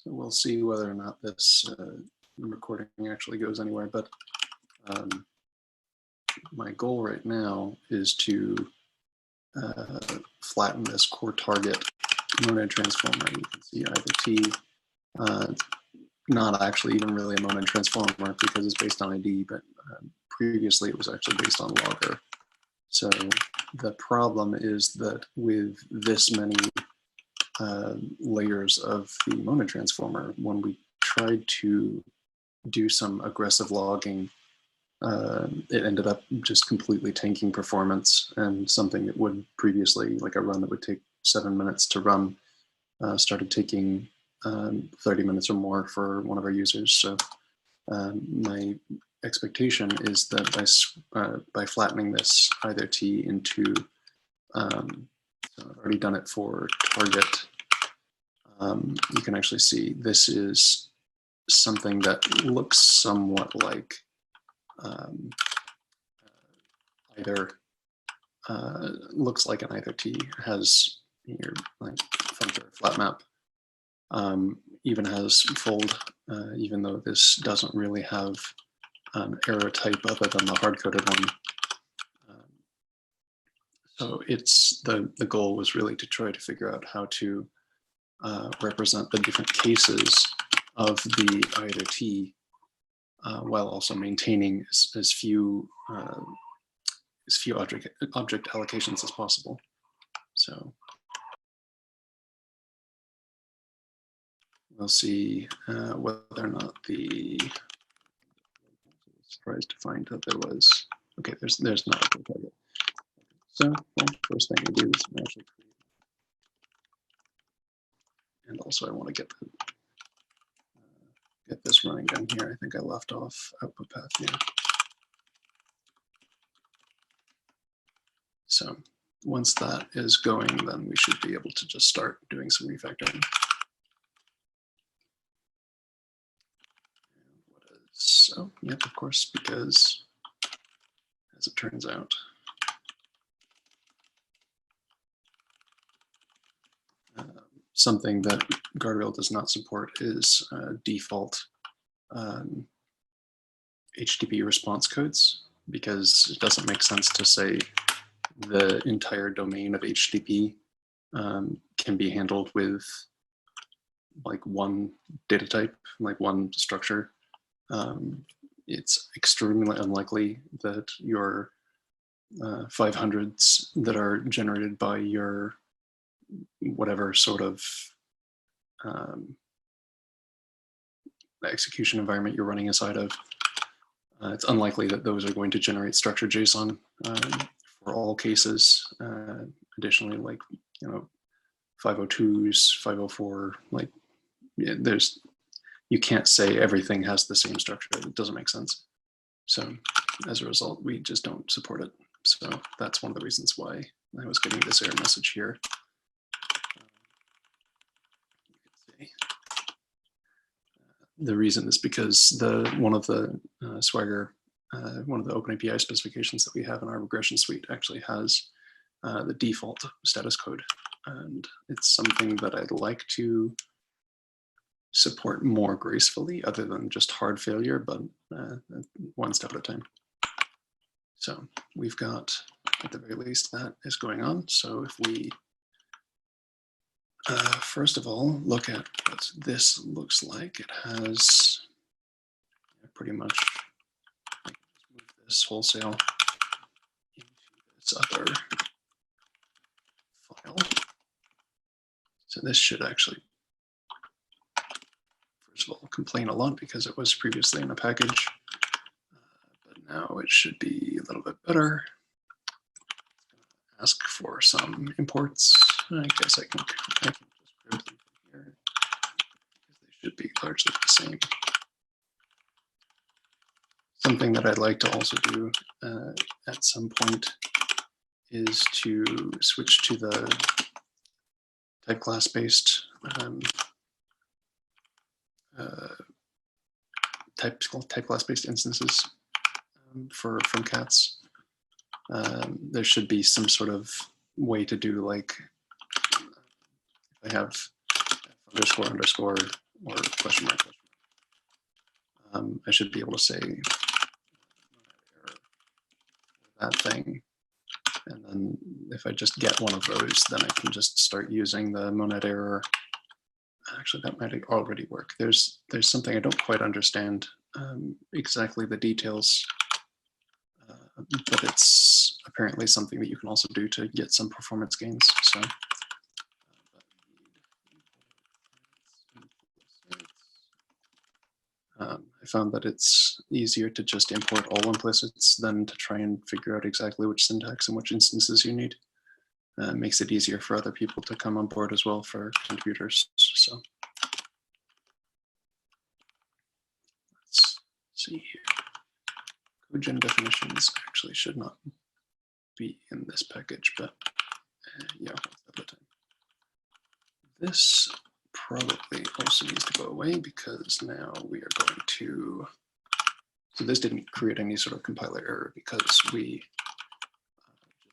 So we'll see whether or not this recording actually goes anywhere, but my goal right now is to flatten this CoreTarget monad transformer. You can see EitherT, not actually even really a monad transformer because it's based on ID, but previously it was actually based on logger. So the problem is that with this many layers of the monad transformer, when we tried to do some aggressive logging, it ended up just completely tanking performance, and something that would previously, like a run that would take 7 minutes to run, started taking 30 minutes or more for one of our users. So my expectation is that by flattening this EitherT into, so I've already done it for Target, you can actually see this is something that looks somewhat like looks like an EitherT, has your like functor flat map, even has fold, even though this doesn't really have an error type other than the hard-coded one. So it's the goal was really to try to figure out how to represent the different cases of the EitherT while also maintaining as few object allocations as possible. So we'll see whether or not the, surprised to find that there was, okay, there's not a CoreTarget. So, well, first thing we do is actually create, and also I want to get this running down here. I think I left off output path here. So once that is going, then we should be able to just start doing some refactoring. So, yep, of course, because as it turns out, something that guardrail does not support is default HTTP response codes, because it doesn't make sense to say the entire domain of HTTP can be handled with like one data type, like one structure. It's extremely unlikely that your 500s that are generated by your whatever sort of execution environment you're running inside of, it's unlikely that those are going to generate structured JSON for all cases. Additionally, like, you know, 502s, 504, like, yeah, you can't say everything has the same structure. It doesn't make sense. So as a result, we just don't support it. So that's one of the reasons why I was getting this error message here. The reason is because one of the Swagger, one of the OpenAPI specifications that we have in our regression suite actually has the default status code. And it's something that I'd like to support more gracefully, other than just hard failure, but one step at a time. So we've got, at the very least, that is going on. So if we first of all look at what this looks like, it has pretty much, move this wholesale into this other file. So this should actually, first of all, complain a lot because it was previously in a package, but now it should be a little bit better. Ask for some imports. I guess I can just grab them from here because they should be largely the same. Something that I'd like to also do at some point is to switch to the type class based type class based instances from cats. There should be some sort of way to do, like, if I have ___, or question mark. I should be able to say error, that thing. And then if I just get one of those, then I can just start using the monad error. Actually, that might already work. There's something I don't quite understand exactly the details, but it's apparently something that you can also do to get some performance gains. So I found that it's easier to just import all implicits than to try and figure out exactly which syntax and which instances you need. It makes it easier for other people to come on board as well for contributors. So let's see here. Codegen definitions actually should not be in this package, but yeah, at the time. This probably also needs to go away because now we are going to, so this didn't create any sort of compiler error because we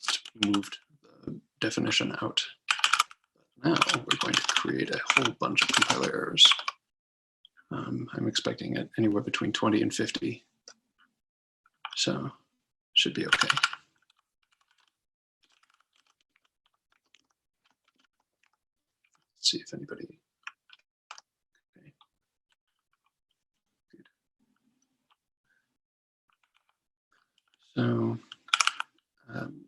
just moved the definition out. But now we're going to create a whole bunch of compiler errors. I'm expecting it anywhere between 20 and 50. So should be okay. Let's see if anybody. Okay. Good. So I'm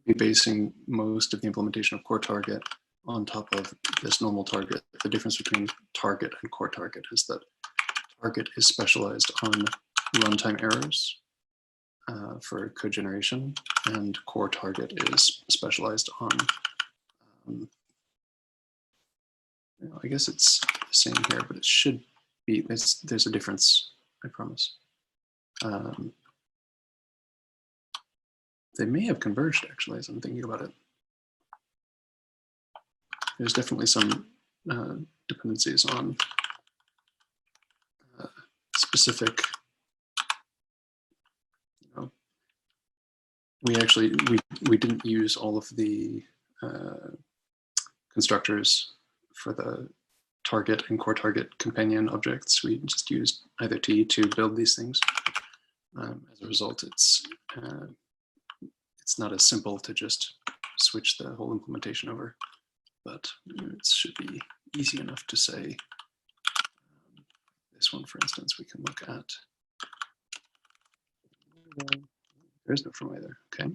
be basing most of the implementation of CoreTarget on top of this normal target. The difference between Target and CoreTarget is that Target is specialized on runtime errors for code generation, and CoreTarget is specialized on, I guess it's the same here, but it should be, there's a difference, I promise. They may have converged, actually, as I'm thinking about it. There's definitely some dependencies on specific, we didn't use all of the constructors for the target and CoreTarget companion objects. We just used EitherT to build these things. As a result, it's not as simple to just switch the whole implementation over, but it should be easy enough to say. This one, for instance, we can look at. There is no from either. Okay.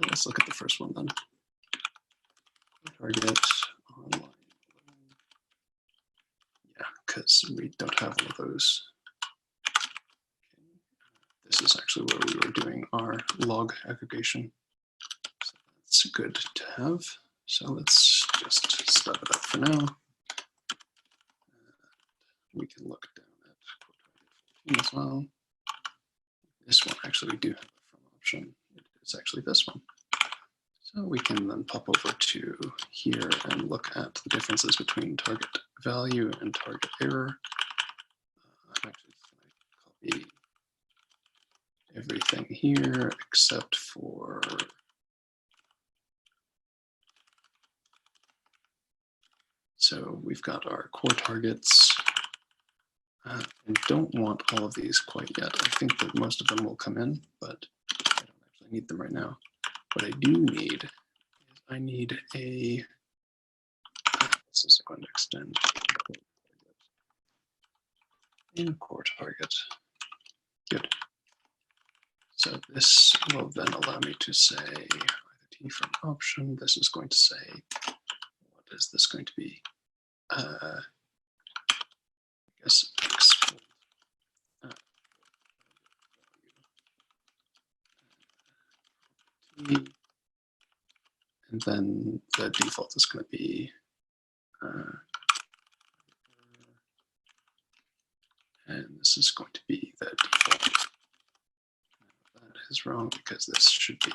Let's look at the first one then. Target online. Yeah, because we don't have one of those. Okay. This is actually where we were doing our log aggregation. So that's good to have. So let's just start it up for now. We can look down at CoreTarget 14 as well. This one actually we do have a from option. It's actually this one. So we can then pop over to here and look at the differences between target value and target error. I'm actually going to copy everything here except for so we've got our core targets. I don't want all of these quite yet. I think that most of them will come in, but I don't actually need them right now. What I do need is I need a, this is going to extend in CoreTarget. Good. So this will then allow me to say EitherT from option. This is going to say, what is this going to be? I guess export. And then the default is going to be and this is going to be the default. That is wrong because this should be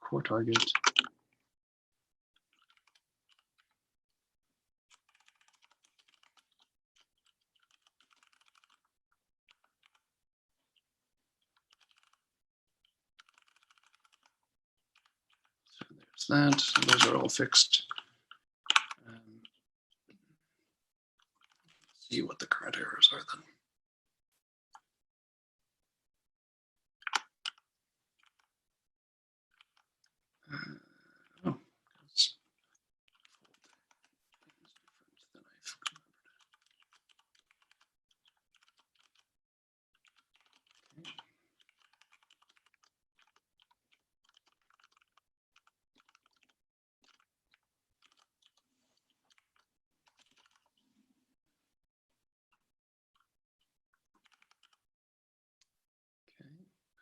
CoreTarget. So there's that. So those are all fixed. See what the current errors are then. Oh, that's different than I've remembered.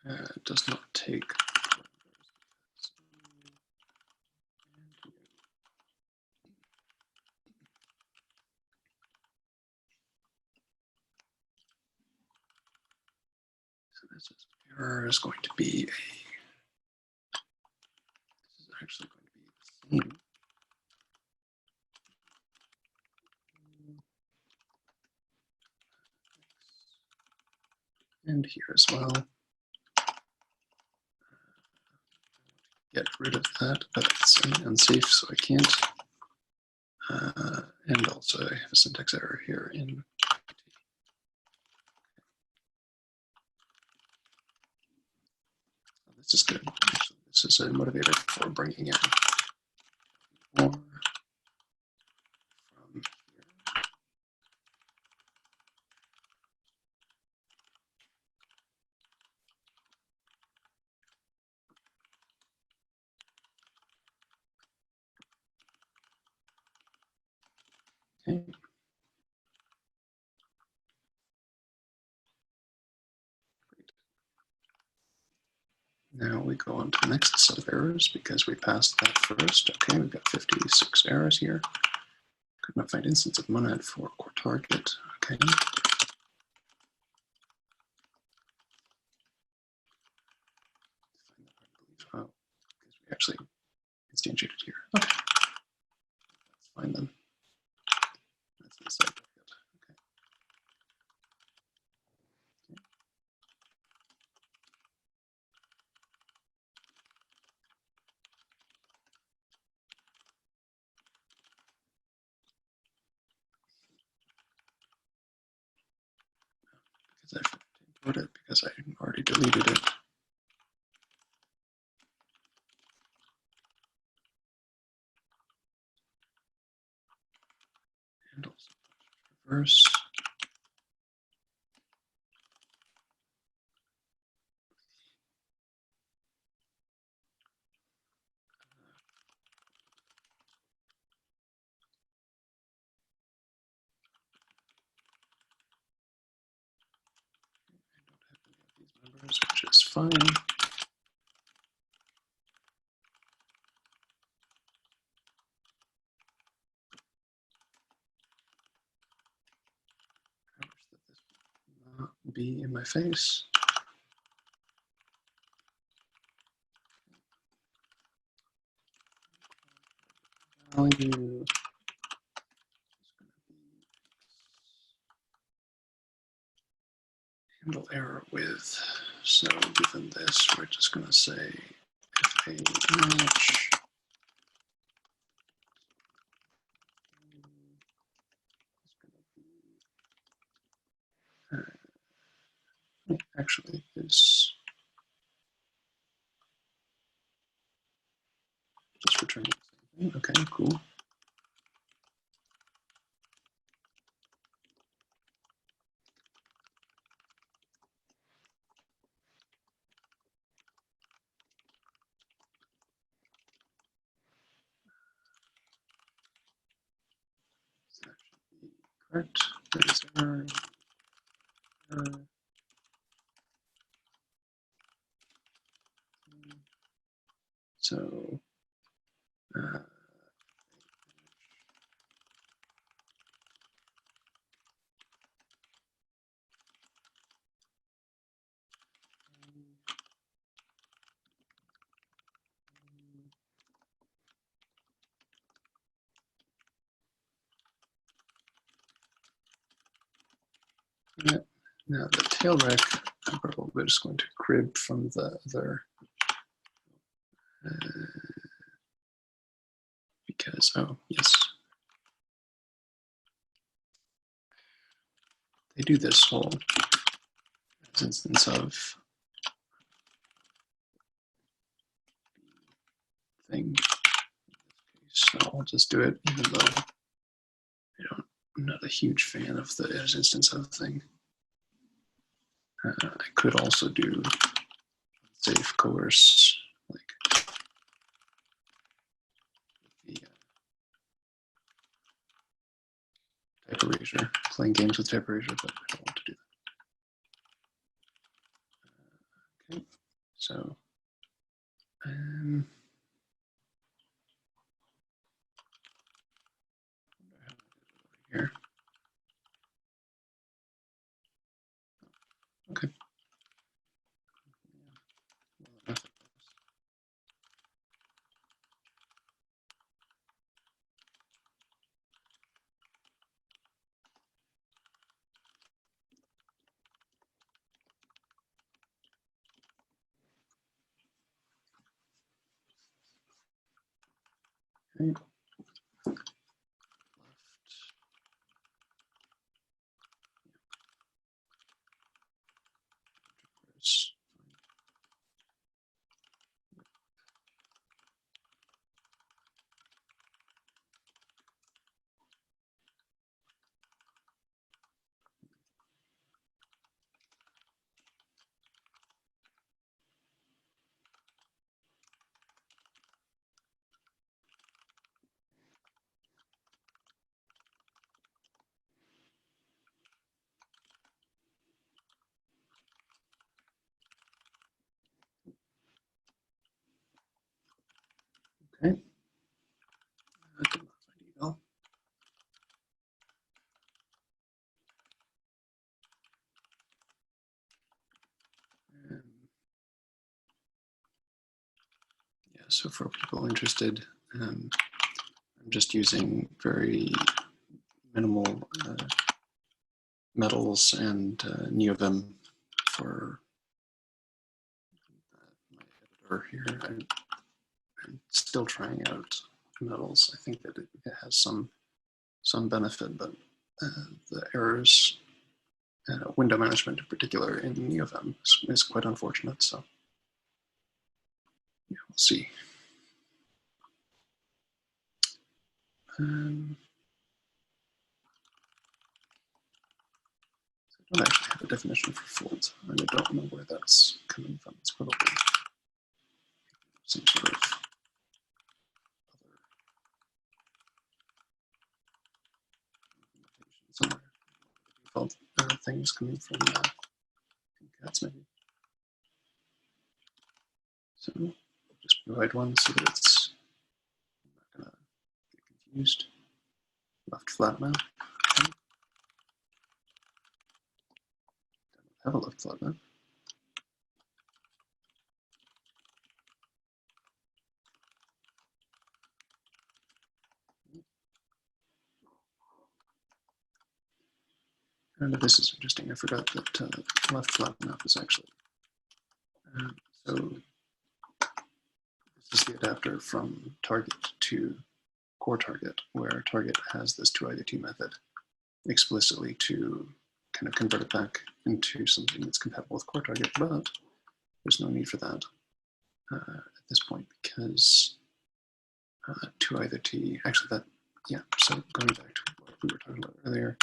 Okay. It does not take. So this is error is going to be this is actually going to be the same. And here as well. Get rid of that, but it's unsafe, so I can't. And also I have a syntax error here in. This is good. Actually, this is a motivator for bringing in more from here. Okay. Now we go on to the next set of errors because we passed that first. Okay, we've got 56 errors here. Could not find instance of monad for CoreTarget. Okay. Oh, because we actually instantiated here. Okay. That's fine then. That's the site target. Okay. Because I forgot to import it because I already deleted it. And also reverse. Numbers, which is fine. I wish that this would not be in my face. Value is going to be handle error with. So given this, we're just going to say if a match actually is just returning the same thing. Okay, cool. So that should be correct. There's error. So now the tail rec, we're just going to crib from the other So yes, they do this whole instance of thing. So I'll just do it, even though I'm not a huge fan of the as instance of thing. I could also do safe coerce, like the type erasure, playing games with type erasure, but I don't want to do that. Okay, so here. Okay. Okay. Okay. That did not find eval. Yeah, so for people interested, I'm just using very minimal metals and NeoVim for my editor here. I'm still trying out metals. I think that it has some benefit, but the errors, window management in particular in NeoVim is quite unfortunate. So yeah, we'll see. I don't actually have a definition for float, and I don't know where that's coming from. It's probably some sort of other somewhere. Default things coming from cats maybe. So just provide one so that it's not gonna get confused. Left flat map. Okay. Don't have a left flat map. And this is interesting. I forgot that left flat map is actually so this is the adapter from Target to CoreTarget, where Target has this to-EitherT method explicitly to kind of convert it back into something that's compatible with CoreTarget, but there's no need for that at this point because to-EitherT, actually that, yeah, so going back to what we were talking about earlier,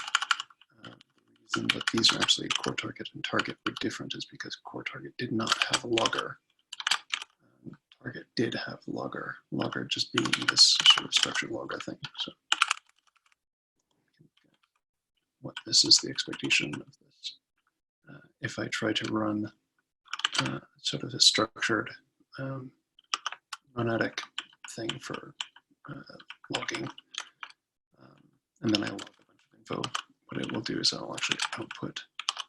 the reason that these are actually CoreTarget and Target were different is because CoreTarget did not have a logger. Target did have logger just being this sort of structured logger thing. So what this is the expectation of this. If I try to run sort of a structured monadic thing for logging, and then I log a bunch of info, what it will do is I'll actually output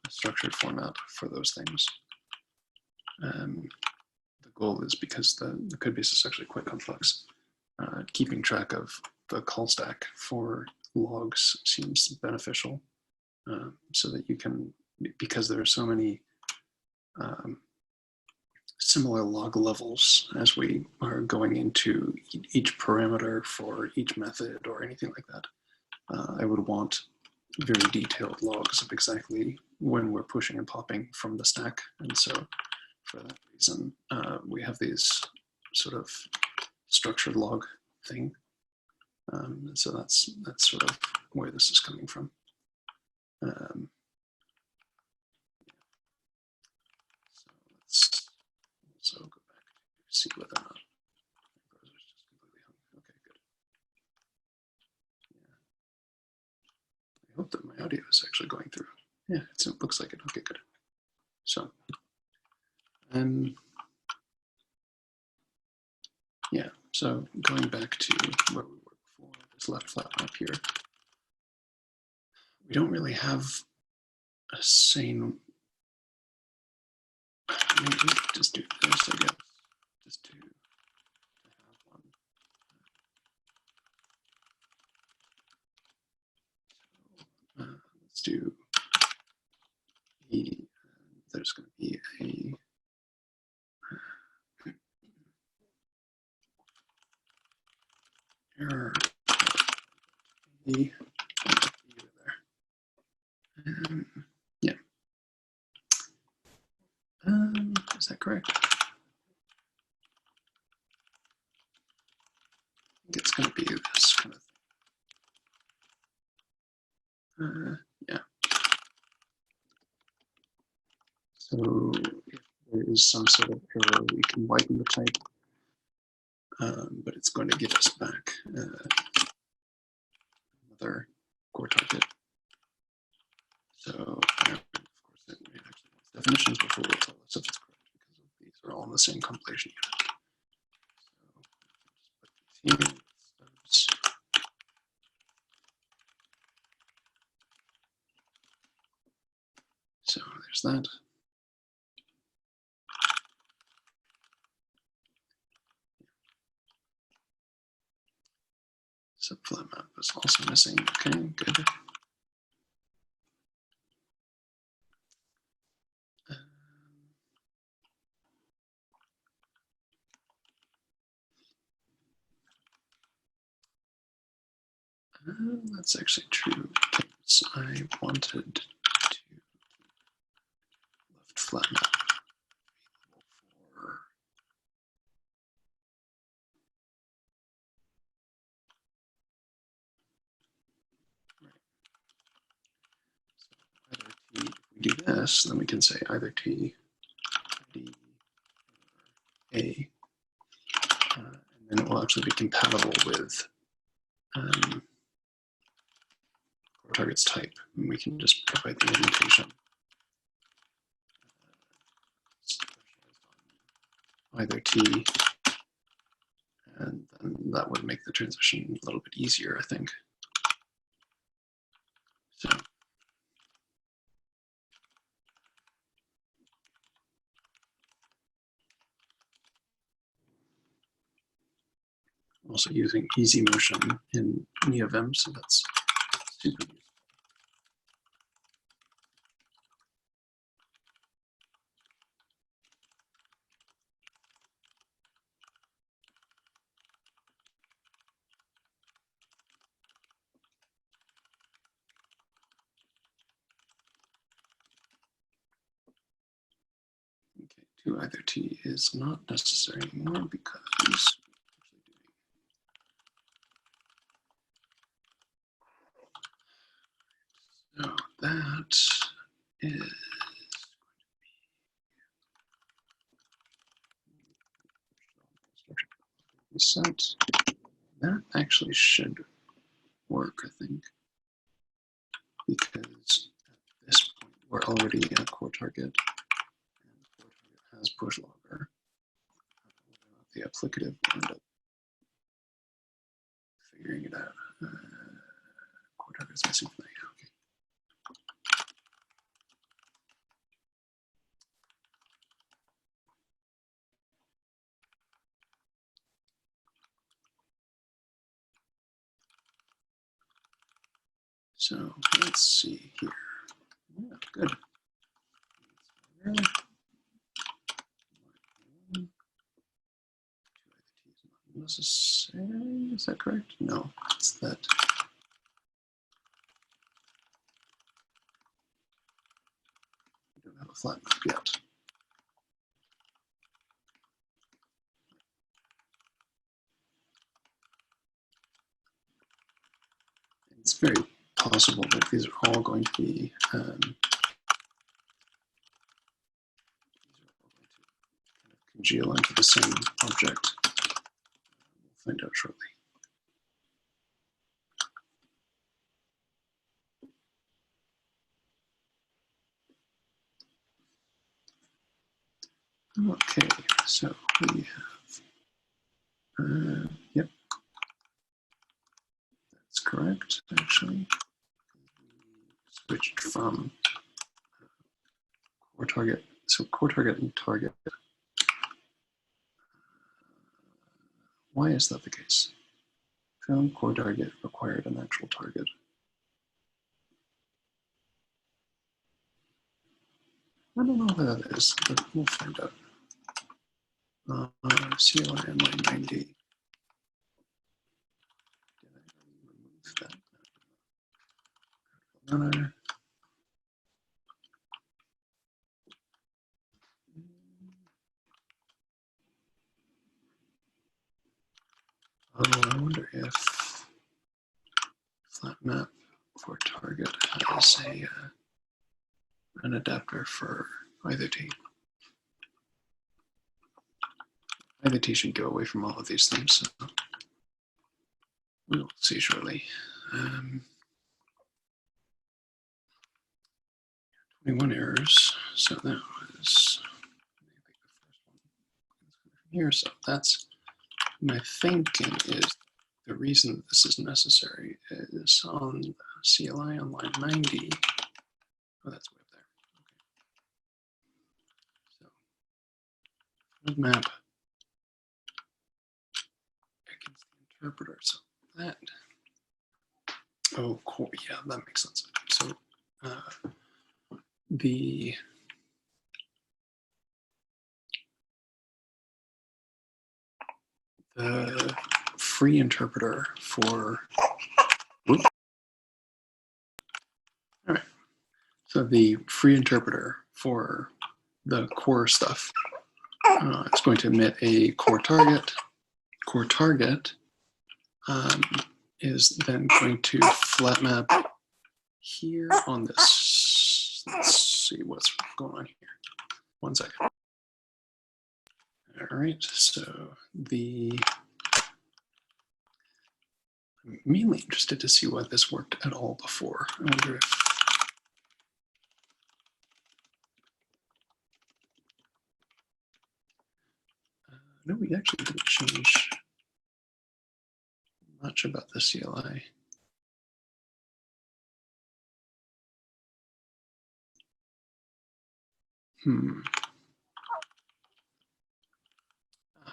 a structured format for those things. The goal is, because the code base is actually quite complex, keeping track of the call stack for logs seems beneficial, so that you can, because there are so many similar log levels as we are going into each parameter for each method or anything like that. I would want very detailed logs of exactly when we're pushing and popping from the stack. And so for that reason, we have these sort of structured log thing. So that's sort of where this is coming from. So let's also go back to see whether or not the browser's just completely hung. Okay, good. Yeah. I hope that my audio is actually going through. Yeah, it looks like it. Okay, good. So, yeah, so going back to where we were before, this left flat map here, we don't really have a sane, maybe just do this, I guess, just to have one. So, let's do there's going to be a error there. Yeah. Is that correct? I think it's going to be this kind of thing. Yeah. So if there is some sort of error, we can whiten the type, but it's going to give us back another CoreTarget. So of course, it actually wants definitions before it will tell us if it's correct, because these are all in the same compilation unit. So just put these here. So there's that. Subflat map is also missing. Okay, good. That's actually true, because I wanted to left flat map for so either T. If we do this, then we can say either T, ID, or A, and then it will actually be compatible with CoreTarget's type, and we can just provide the indentation. Either T, and then that would make the transition a little bit easier, I think. So also using easy motion in NeoVim, so that's super useful. Okay, to either T is not necessary anymore because so that is set. That actually should work, I think, because at this point we're already at CoreTarget, and CoreTarget has push-logger. The applicative will end up figuring it out. CoreTarget is missing from that. Okay. So let's see here. Yeah, good. What does this say? Is that correct? No, it's that. We don't have a flat map yet. It's very possible that these are all going to be congeal into the same object. We'll find out shortly. Okay, so we have, yep, that's correct, actually. We switched from CoreTarget, so CoreTarget and Target. Why is that the case? Found CoreTarget required an actual target. I don't know why that is, but we'll find out. CLI and line 90. Did I remove that? Runner. Oh, I wonder if flat map for target has a an adapter for EitherT. EitherT should go away from all of these things, so we'll see shortly. 21 errors, so that was the first one here. So that's my thinking is the reason this is necessary is on the CLI on line 90. Oh, that's way up there. Okay. So map against the interpreter. So that. Oh, cool. Yeah, that makes sense. So the free interpreter for, whoops. All right. So the free interpreter for the core stuff is going to emit a CoreTarget. CoreTarget is then going to flat map here on this. Let's see what's going on here. 1 second. All right, so I'm mainly interested to see why this worked at all before. I wonder if no, we actually didn't change much about the CLI.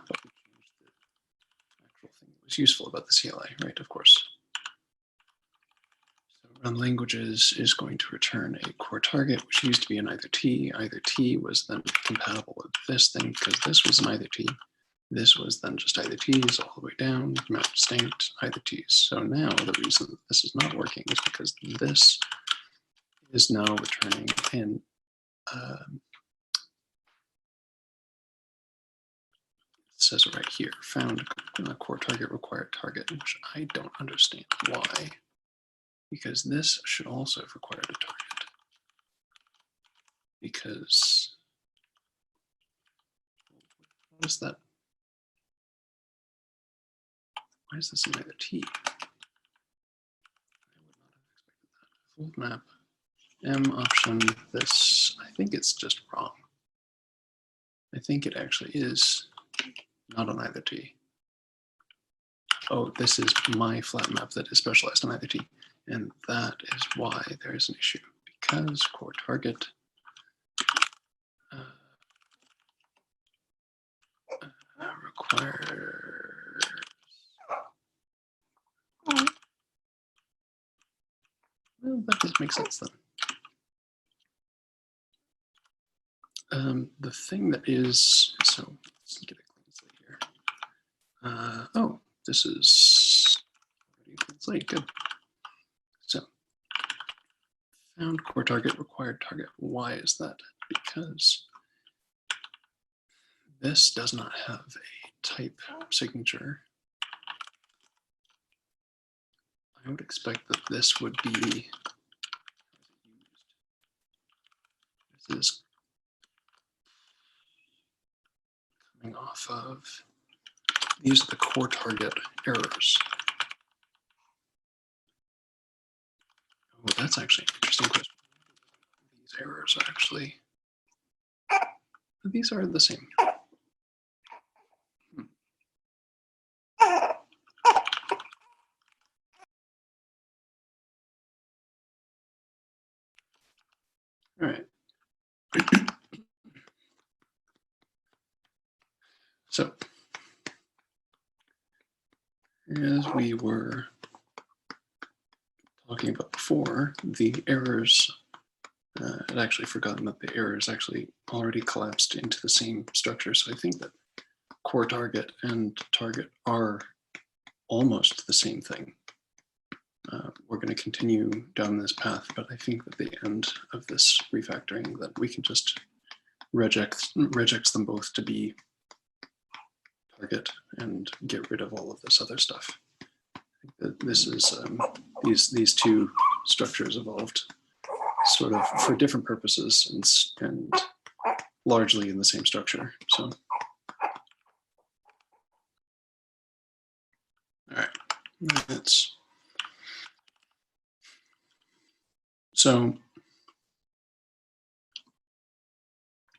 But we changed the actual thing that was useful about the CLI, right? Of course. So run languages is going to return a CoreTarget, which used to be an EitherT. EitherT was then compatible with this thing because this was an EitherT. This was then just EitherTs all the way down, map distinct EitherTs. So now the reason that this is not working is because this is now returning in it says it right here, found CoreTarget required target, which I don't understand why, because this should also have required a target. Because what is that? Why is this an EitherT? I would not have expected that. Full map, M option, this, I think it's just wrong. I think it actually is not on EitherT. Oh, this is my flat map that is specialized on EitherT. And that is why there is an issue, because CoreTarget requires well, that does make sense then. The thing that is, so let's get a clean slate here. Oh, this is already translate. Good. So found core target, required target. Why is that? Because this does not have a type signature. I would expect that this would be, this is coming off of, these are the core target errors. Oh, that's actually an interesting question. These errors are actually, these are the same. All right. So as we were talking about before, the errors, I'd actually forgotten that the errors actually already collapsed into the same structure. So I think that core target and target are almost the same thing. We're going to continue down this path, but I think that the end of this refactoring that we can just regex them both to be target and get rid of all of this other stuff. I think that this is these two structures evolved sort of for different purposes and largely in the same structure. So, all right, that's so.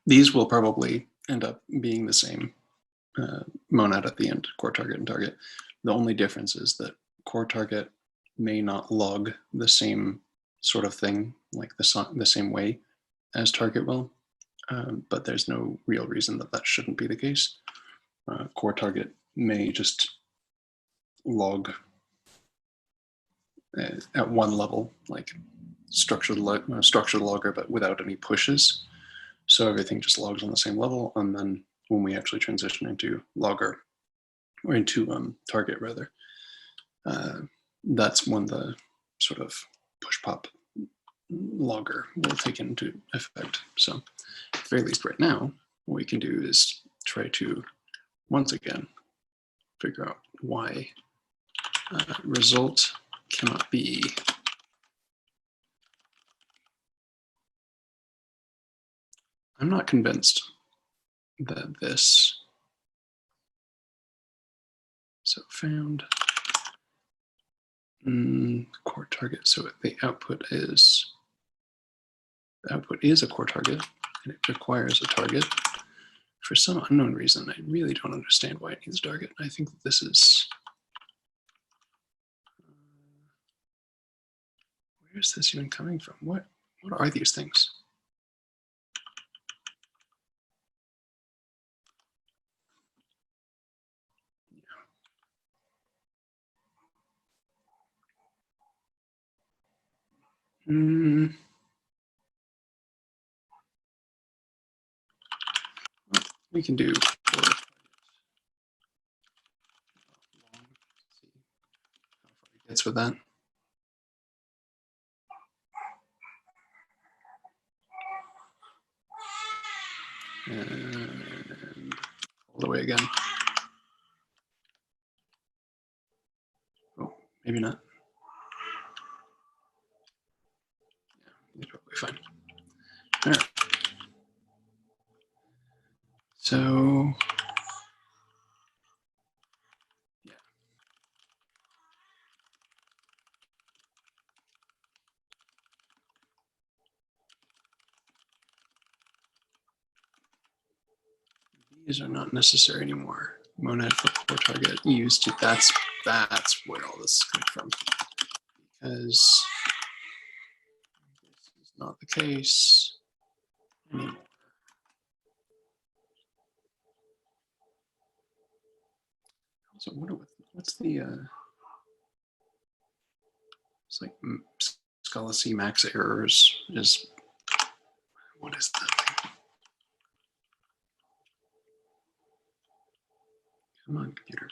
These will probably end up being the same monad at the end, core target and target. The only difference is that core target may not log the same sort of thing, like the same way as target will, but there's no real reason that that shouldn't be the case. Core target may just log at one level, like structured logger, but without any pushes. So everything just logs on the same level, and then when we actually transition into logger, or into target rather, that's when the sort of push pop logger will take into effect. So at the very least right now, what we can do is try to, once again, figure out why result cannot be I'm not convinced that this, so found core target, so the output is a core target and it requires a target. For some unknown reason, I really don't understand why it needs a target. I think that this is, where is this even coming from? What are these things? Well, we can do how far it gets with that. And all the way again. Oh, maybe not. Yeah, it's probably fine. All right. So yeah. These are not necessary anymore. Monad for core target used to, that's where all this is coming from. Because this is not the case anymore. So what's the it's like Scala C max errors is, what is that thing? Come on, computer.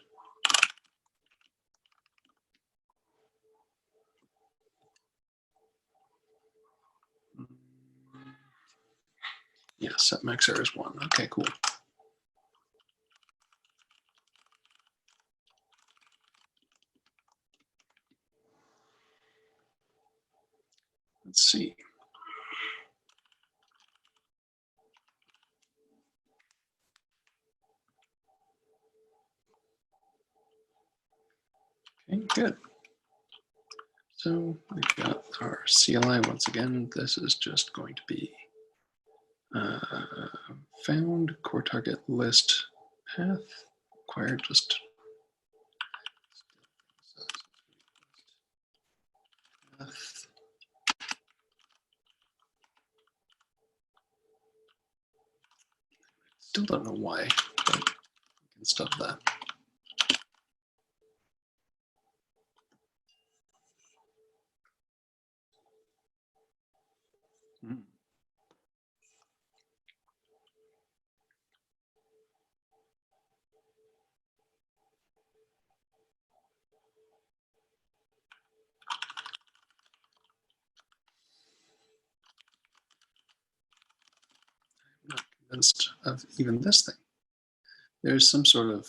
Yeah, set max error is 1. Okay, cool. Let's see. Okay, good. So we've got our CLI once again. This is just going to be found CoreTarget list path acquired just path. Still don't know why, but we can stop that. I'm not convinced of even this thing. There's some sort of,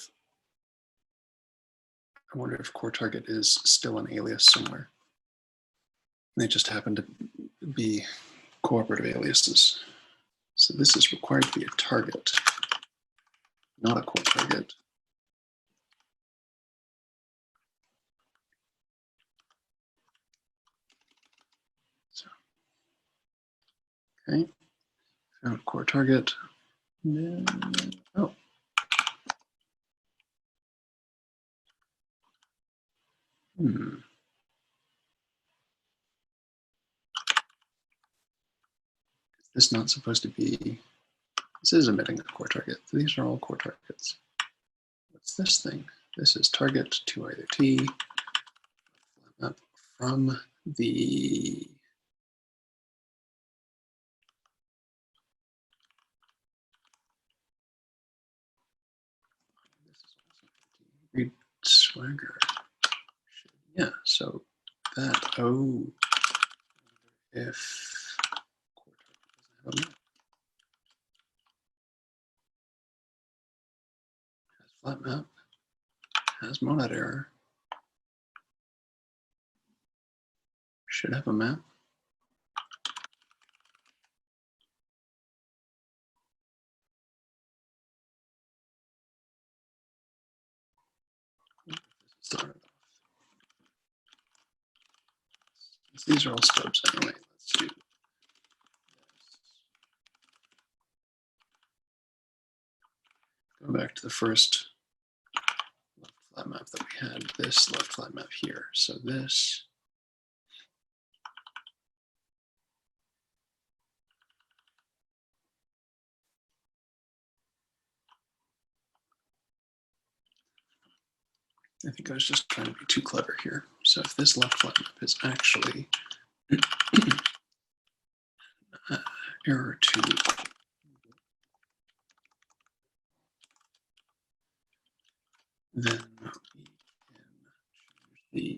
I wonder if CoreTarget is still an alias somewhere. They just happen to be cooperative aliases. So this is required to be a target, not a CoreTarget. So, okay, found CoreTarget. Oh. This is not supposed to be, this is emitting a CoreTarget. These are all CoreTargets. What's this thing? This is target to EitherT from the read Swagger. Yeah, so that, oh, if CoreTarget doesn't have a map, has flat map, has monad error, should have a map. These are all stubs anyway. Let's do this. Go back to the first left flat map that we had, this left flat map here. So this, I think I was just trying to be too clever here. So if this left flat map is actually error 2, then we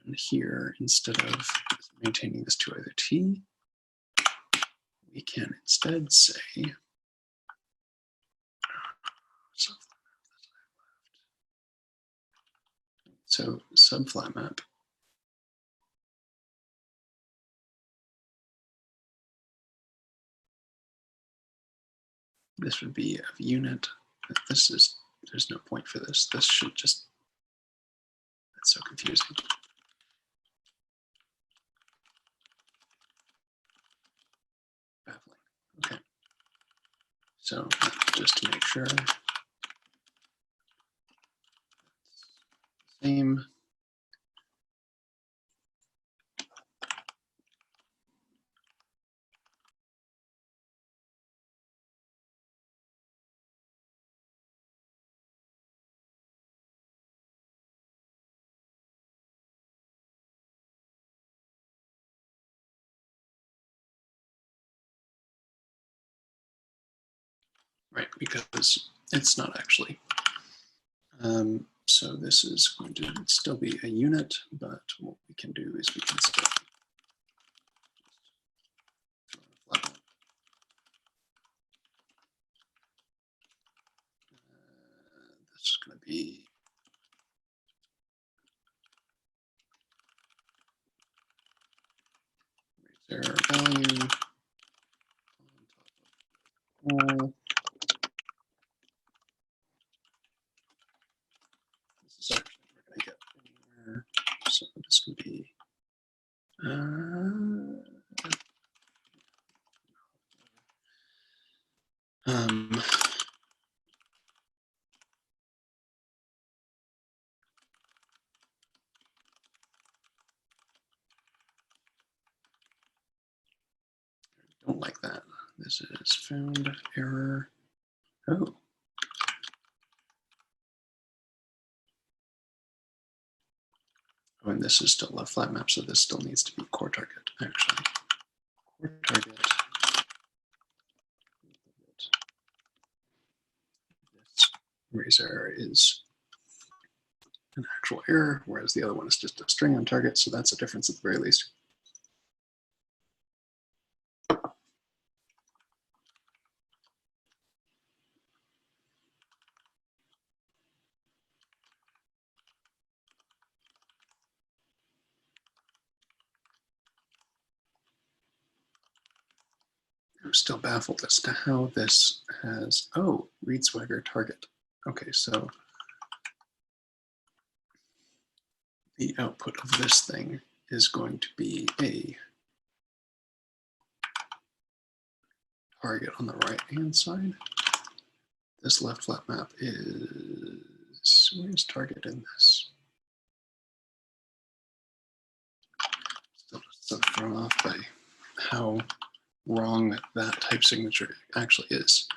can change the implementation here. Instead of maintaining this to EitherT, we can instead say, so sub flat map. This would be of unit. This is, there's no point for this. This should just, that's so confusing. Baffling. Okay. So just to make sure, same. Right, because it's not actually. So this is going to still be a unit, but what we can do is we can still error value on top of this is actually we're going to get anywhere. So this can be don't like that. This is found error. Oh. Oh, and this is still a flat map, so this still needs to be CoreTarget, actually. CoreTarget. This raise error is an actual error, whereas the other one is just a string on target, so that's a difference at the very least. I'm still baffled as to how this has, oh, read swagger target. Okay, so the output of this thing is going to be a target on the right-hand side. This left flat map is, where's target in this? Still just thrown off by how wrong that type signature actually is.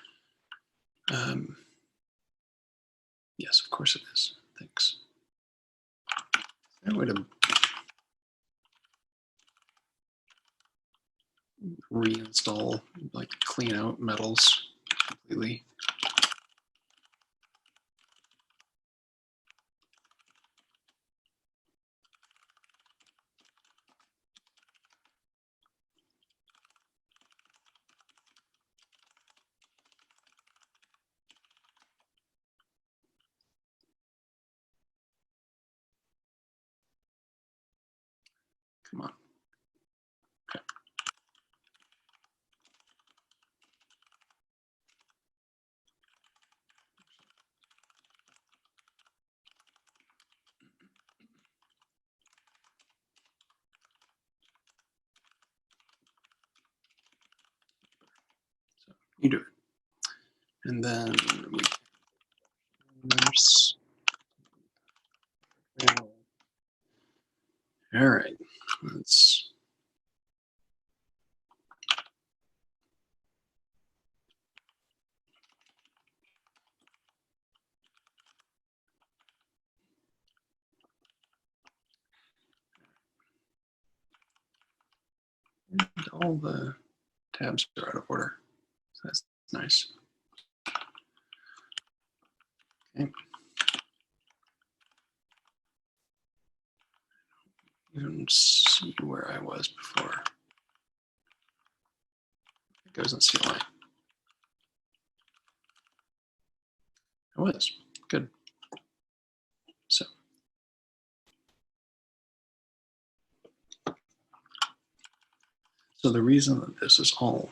Yes, of course it is. Thanks. Is there a way to reinstall, like clean out metals completely? Come on. Okay. So you do it. And then we nurse. All right, let's all the tabs are out of order. So that's nice. Okay. You don't see where I was before. It goes in CLI. I was. Good. So the reason that this is all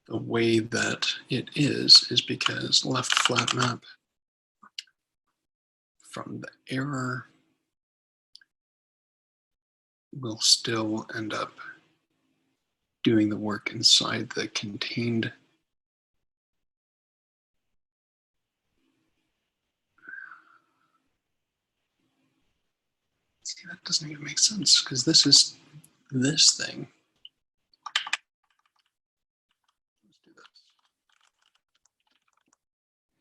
the way that it is because left flat map from the error will still end up doing the work inside the contained See, that doesn't even make sense because this is this thing. Let's do this.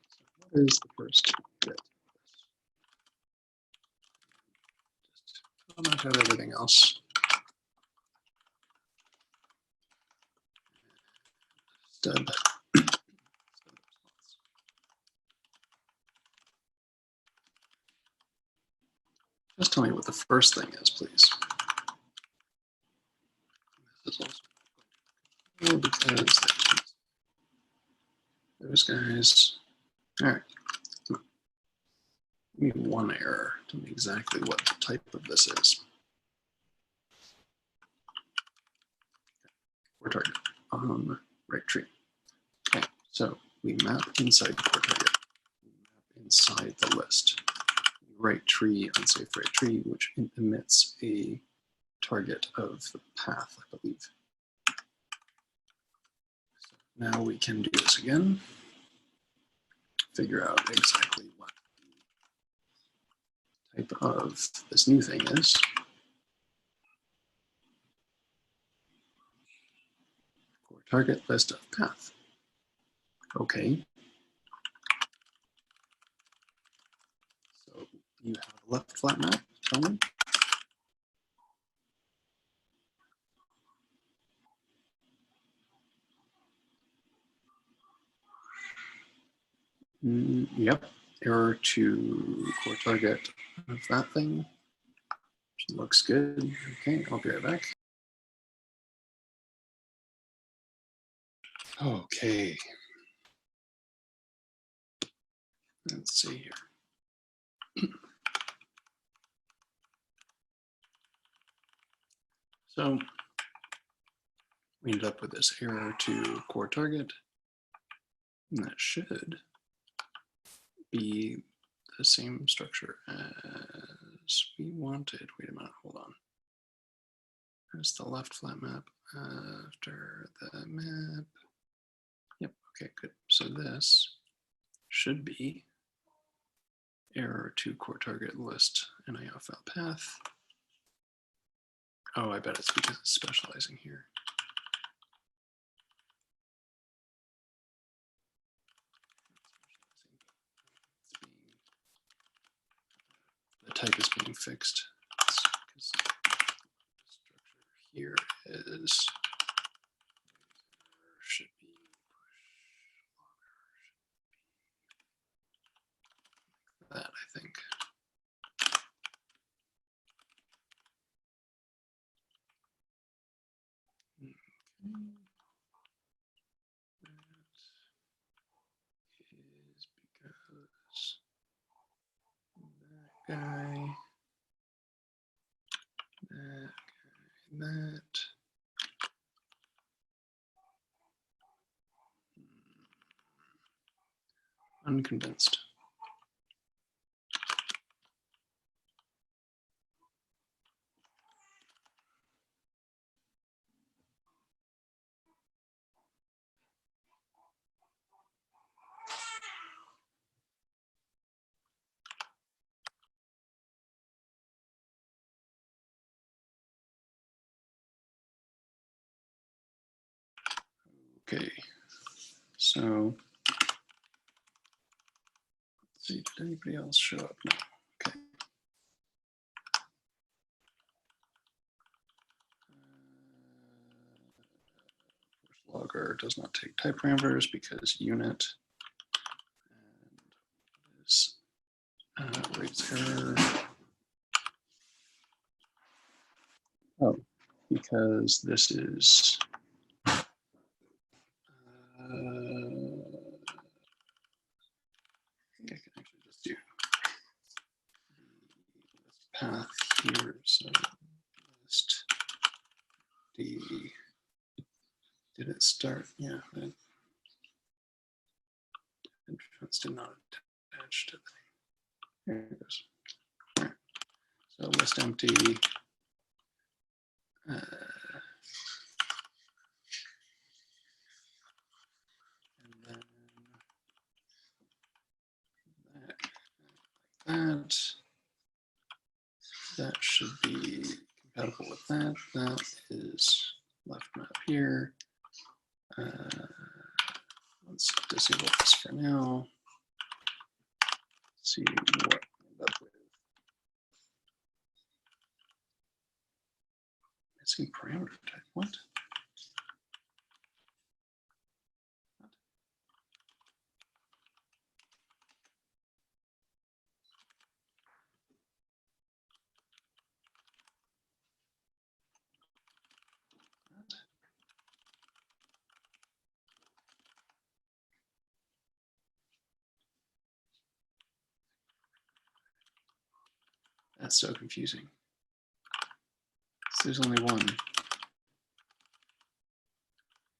So what is the first bit? Just comment out everything else. Stub. Just tell me what the first thing is, please. This is also because those guys. All right. Give me one error. Tell me exactly what type of this is. CoreTarget on right tree. Okay, so we map inside CoreTarget. We map inside the list. Right tree, unsafe right tree, which emits a target of the path, I believe. So now we can do this again. Figure out exactly what the type of this new thing is. CoreTarget list of path. Okay. So you have a left flat map, tell me. Yep, error to CoreTarget of that thing. Looks good. Okay, I'll be right back. Okay. Let's see here. So we ended up with this error to CoreTarget. And that should be the same structure as we wanted. Wait a minute, hold on. There's the left flat map after the map. Yep, okay, good. So this should be error to CoreTarget list NIO file path. Oh, I bet it's because it's specializing here. The type is being fixed. Because the structure here is should be push logger, that I think. Okay. That is because that guy, that. Unconvinced. Okay, so let's see, did anybody else show up? No. Okay. Logger does not take type parameters because unit and is rates error. Oh, because this is I think I can actually just do this path here. So list D. Did it start? Yeah, it did not attach to the. Here it goes. All right. So list empty. And then that. That should be compatible with that. That is left map here. Let's disable this for now. See what we end up with. Missing parameter type. What? That's so confusing. So there's only one.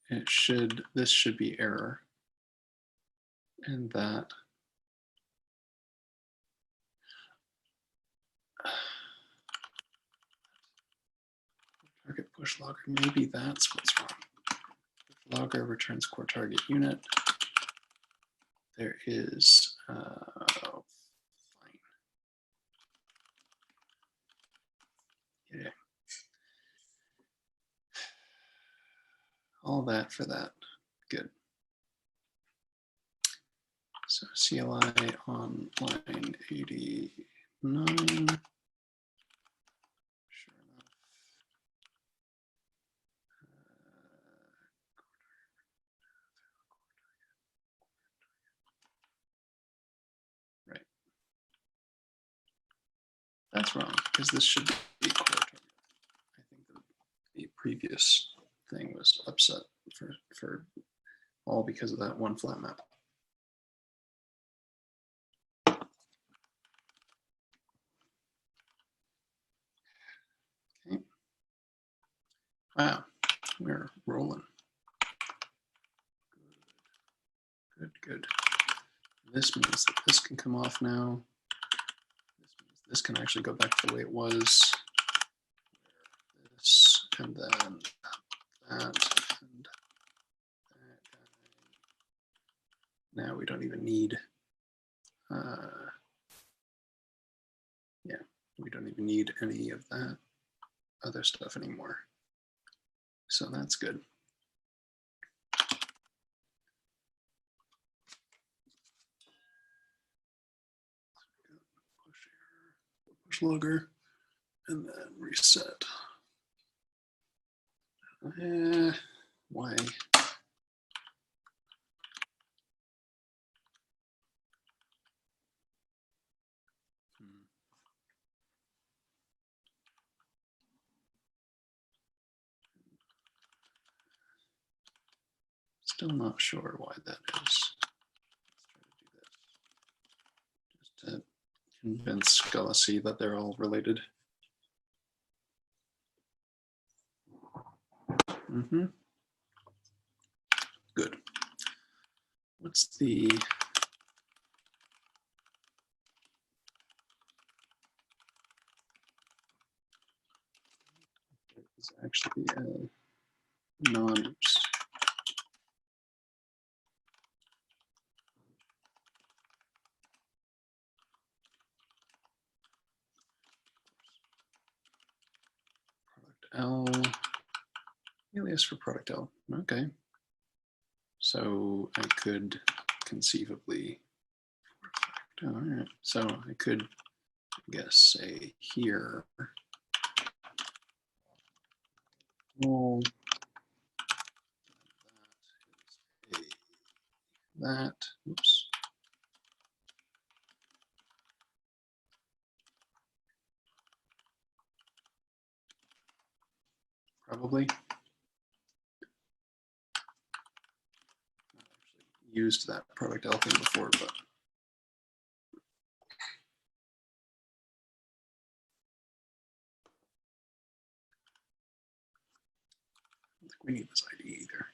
this should be error. And that target push logger, maybe that's what's wrong. Push logger returns core target unit. There is fine. Yeah. All that for that. Good. So CLI on line 89. Sure enough. Right. That's wrong, because this should be core target. I think the previous thing was upset for all because of that one flat map. Okay. Wow, we're rolling. Good, good. This means that this can come off now. This means this can actually go back to the way it was. This, and then that, and that guy. Now we don't even need, yeah, we don't even need any of that other stuff anymore. So that's good. Push logger, and then reset. Why? Still not sure why that is. Let's try to do this. Just to convince Scalacy that they're all related. Mm-hmm. Good. What's the is actually a non-oops. Product L, alias for product L. Okay. So I could conceivably, all right. So I could, I guess, say here, well, that, oops. Probably. Used that product L thing before, but I don't think we need this ID either.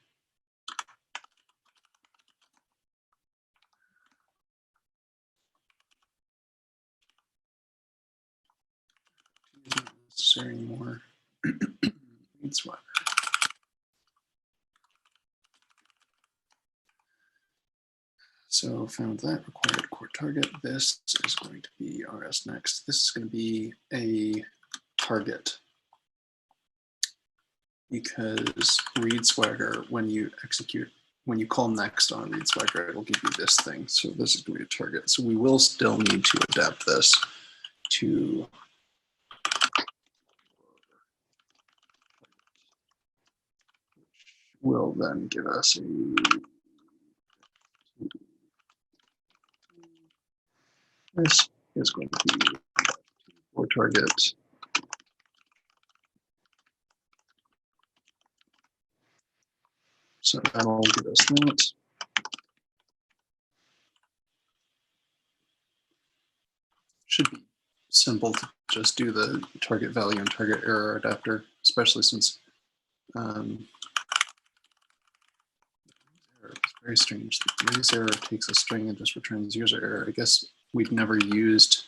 It's not necessary anymore. It's what. So found that, required core target. This is going to be RS next. This is going to be a target because read swagger, when you execute, when you call next on read swagger, it'll give you this thing. So this is going to be a target. So we will still need to adapt this to will then give us a this is going to be for target. So that'll give us that. Should be simple to just do the target value and target error adapter, especially since very strange. The raise error takes a string and just returns user error. I guess we've never used,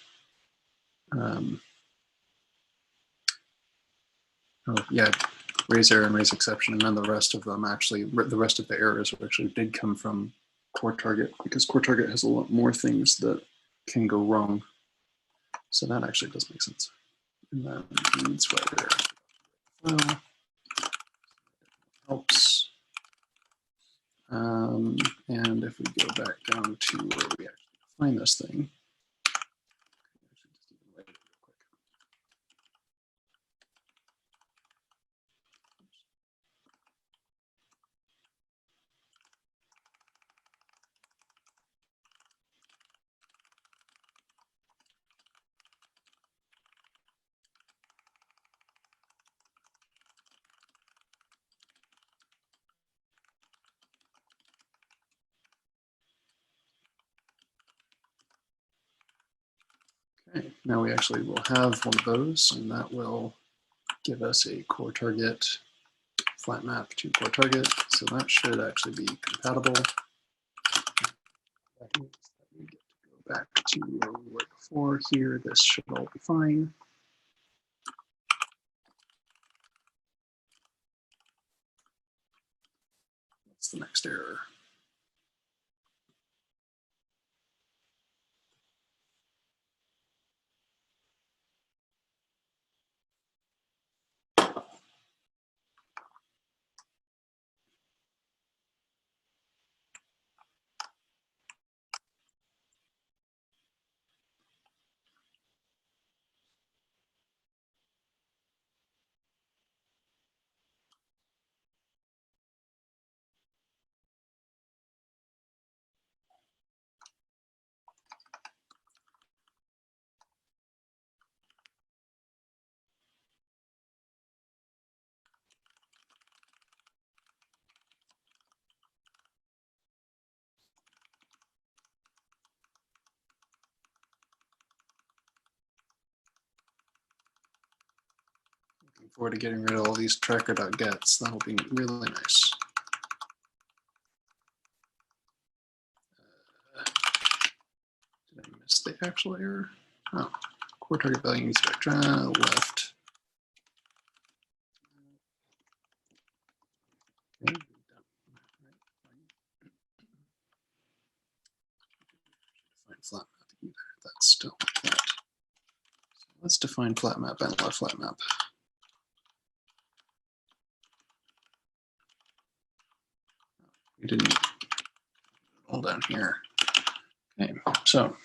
oh yeah, raise error and raise exception, and then the rest of them actually, the rest of the errors actually did come from CoreTarget, because CoreTarget has a lot more things that can go wrong. So that actually does make sense. And then sweater well, helps. And if we go back down to where we actually define this thing, okay, now we actually will have one of those, and that will give us a CoreTarget flat map to CoreTarget. So that should actually be compatible. That means that we get to go back to where we were before here. This should all be fine. What's the next error? Looking forward to getting rid of all these tracker.gets. That'll be really nice. Did I miss the actual error? Oh, CoreTarget value spectra left. Okay. Define flat map either. That's still that. So let's define flat map and left flat map. We didn't all down here. Okay, so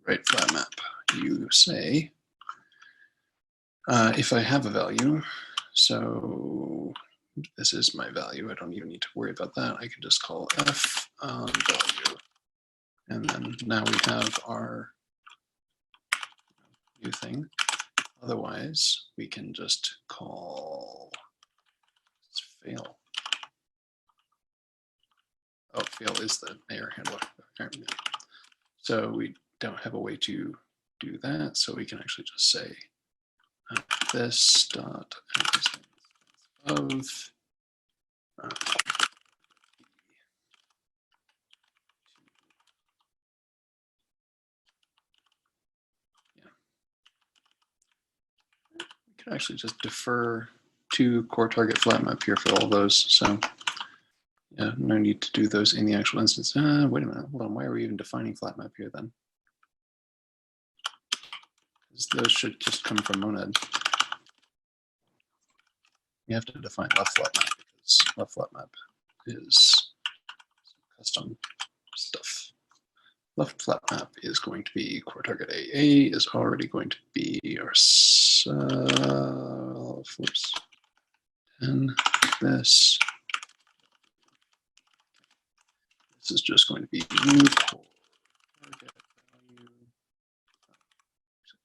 write flat map. You say if I have a value, so this is my value. I don't even need to worry about that. I can just call f value. And then now we have our new thing. Otherwise, we can just call fail. Oh, fail is the error handler. So we don't have a way to do that. So we can actually just say this dot of we could actually just defer to CoreTarget flat map here for all those. So yeah, no need to do those in the actual instance. Wait a minute, hold on. Why are we even defining flat map here then? Because those should just come from monad. You have to define left flat map because left flat map is custom stuff. Left flat map is going to be CoreTarget AA is already going to be ourselves. And this is just going to be new CoreTarget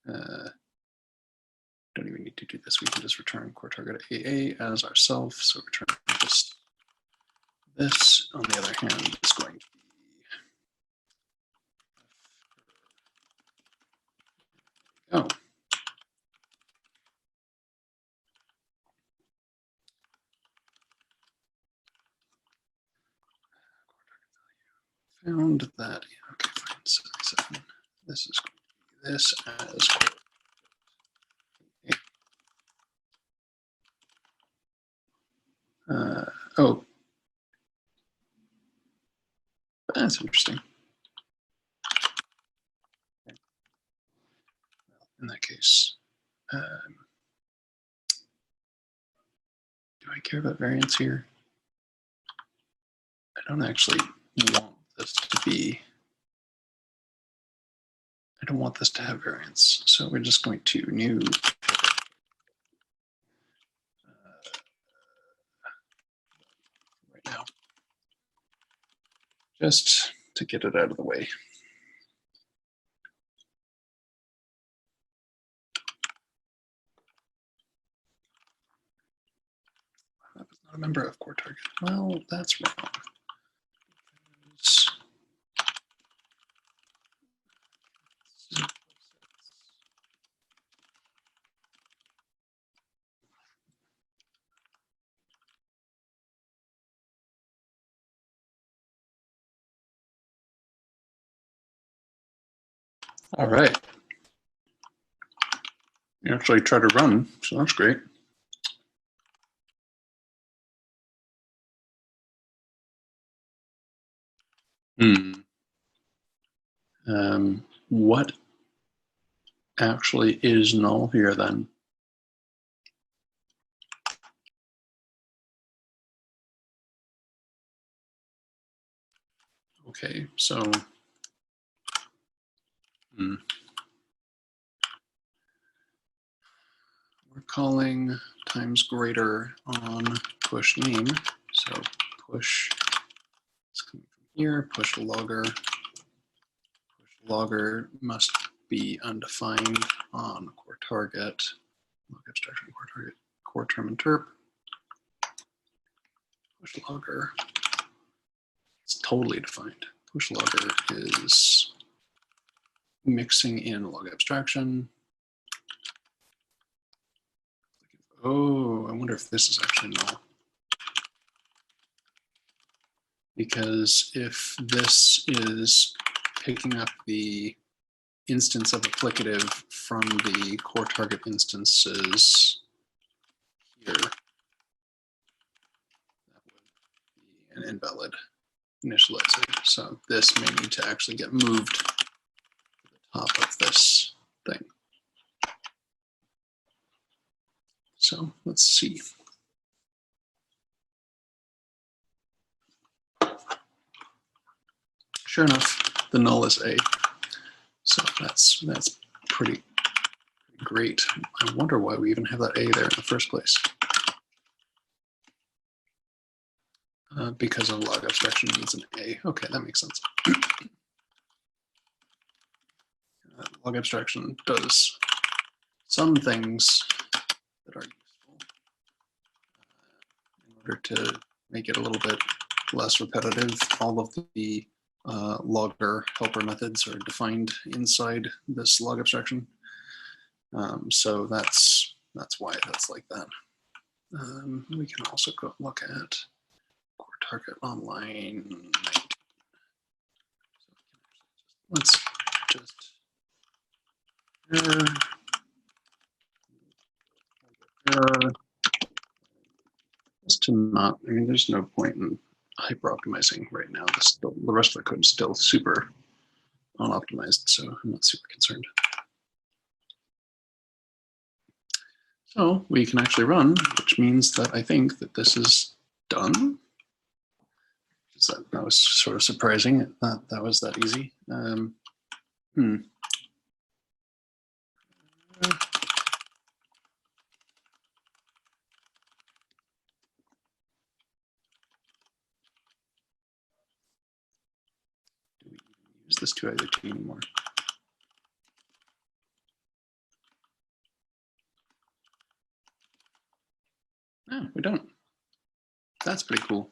value. Don't even need to do this. We can just return CoreTarget AA as ourself. So return just this. On the other hand, is going to be oh. Found that. Yeah, okay, fine. 77. This is this as. Oh, that's interesting. In that case, do I care about variance here? I don't actually want this to be. I don't want this to have variance, so we're just going to new. Right now, just to get it out of the way. That was not a member of CoreTarget. Well, that's wrong. All right. You actually try to run, so that's great. What actually is null here then? Okay, so we're calling times greater on push name. So push is coming from here, push logger. Push logger must be undefined on CoreTarget, log abstraction CoreTarget, core term interp. Push logger, it's totally defined. Push logger is mixing in log abstraction. Oh, I wonder if this is actually null. Because if this is picking up the instance of applicative from the CoreTarget instances here, that would be an invalid initializer. So this may need to actually get moved to the top of this thing. So let's see. Sure enough, the null is A. So that's pretty great. I wonder why we even have that A there in the first place. Because of log abstraction needs an A. Okay, that makes sense. Log abstraction does some things that are useful in order to make it a little bit less repetitive. All of the logger helper methods are defined inside this log abstraction. So that's why that's like that. We can also go look at CoreTarget online 19. Let's just just to not, I mean, there's no point in hyper optimizing right now. The rest of the code is still super unoptimized, so I'm not super concerned. So we can actually run, which means that I think that this is done. That was sort of surprising. That was that easy. Do we use this to EitherT anymore? No, we don't. That's pretty cool.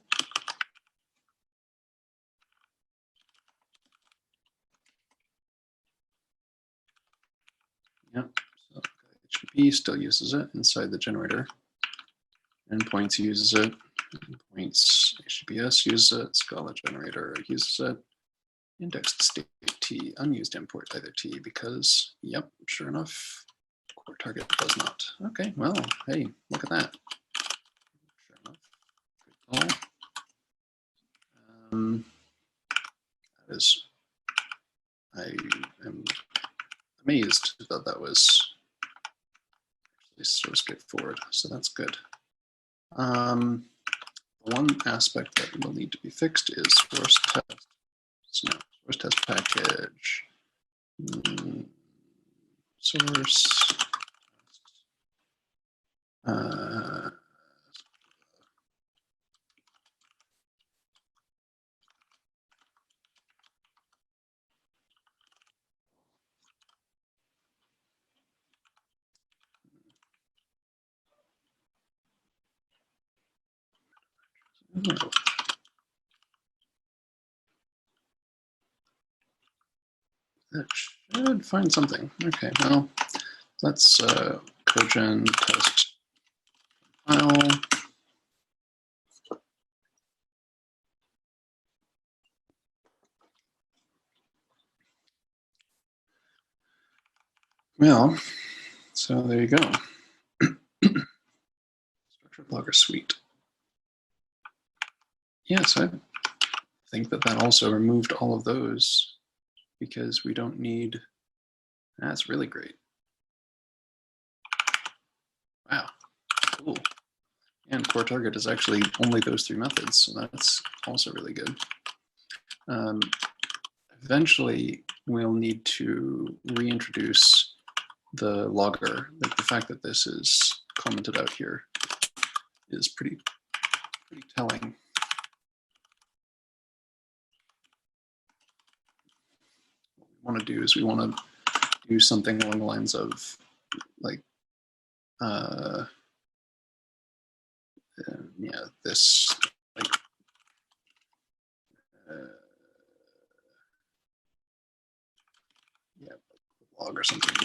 Yep. So HTTP still uses it inside the generator. Endpoints uses it. Endpoints HTTPS uses it. Scala generator uses it. IndexedStateT, unused import EitherT, because, yep, sure enough, CoreTarget does not. Okay, well, hey, look at that. Sure enough, good call. That is, I am amazed that that was actually so straightforward, so that's good. One aspect that will need to be fixed is source test. So now, source test package. Source. That should find something. Okay, well, let's codegen test file. Well, so there you go. StructuredLogger suite. Yes, I think that that also removed all of those because we don't need, that's really great. Wow, cool. And CoreTarget is actually only those 3 methods, so that's also really good. Eventually, we'll need to reintroduce the logger. Like the fact that this is commented out here is pretty telling. What we want to do is we want to do something along the lines of like, yeah, this like, yeah, log or something,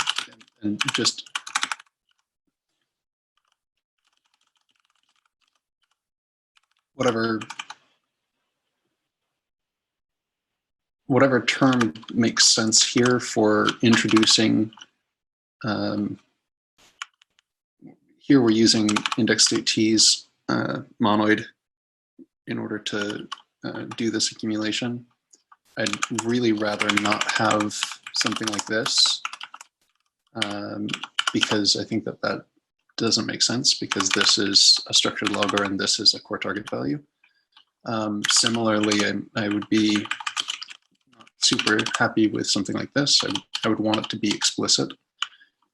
and just whatever term makes sense here for introducing. Here we're using IndexedStateT's monoid in order to do this accumulation. I'd really rather not have something like this because I think that that doesn't make sense because this is a structured logger and this is a CoreTarget value. Similarly, I would be not super happy with something like this. I would want it to be explicit.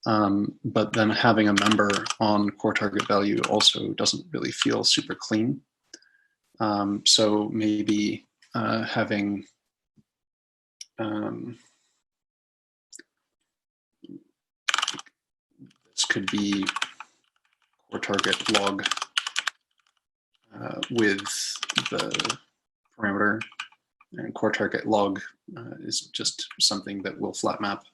But then having a member on CoreTarget value also doesn't really feel super clean. So maybe having this could be CoreTarget log with the parameter, and CoreTarget log is just something that will flat map.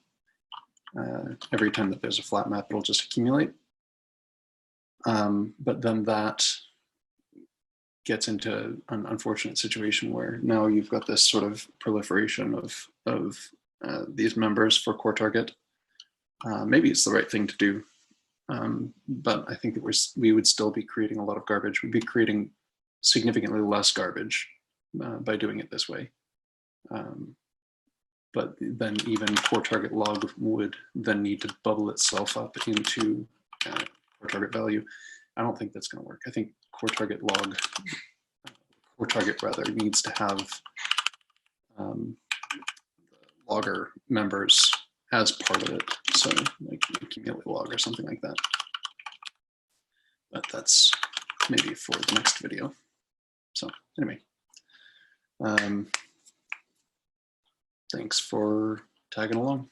Every time that there's a flat map, it'll just accumulate. But then that gets into an unfortunate situation where now you've got this sort of proliferation of these members for CoreTarget. Maybe it's the right thing to do, but I think that we would still be creating a lot of garbage. We'd be creating significantly less garbage by doing it this way. But then even CoreTarget log would then need to bubble itself up into CoreTarget value. I don't think that's going to work. I think CoreTarget log, CoreTarget rather, needs to have logger members as part of it. So like accumulate log or something like that. But that's maybe for the next video. So anyway, thanks for tagging along.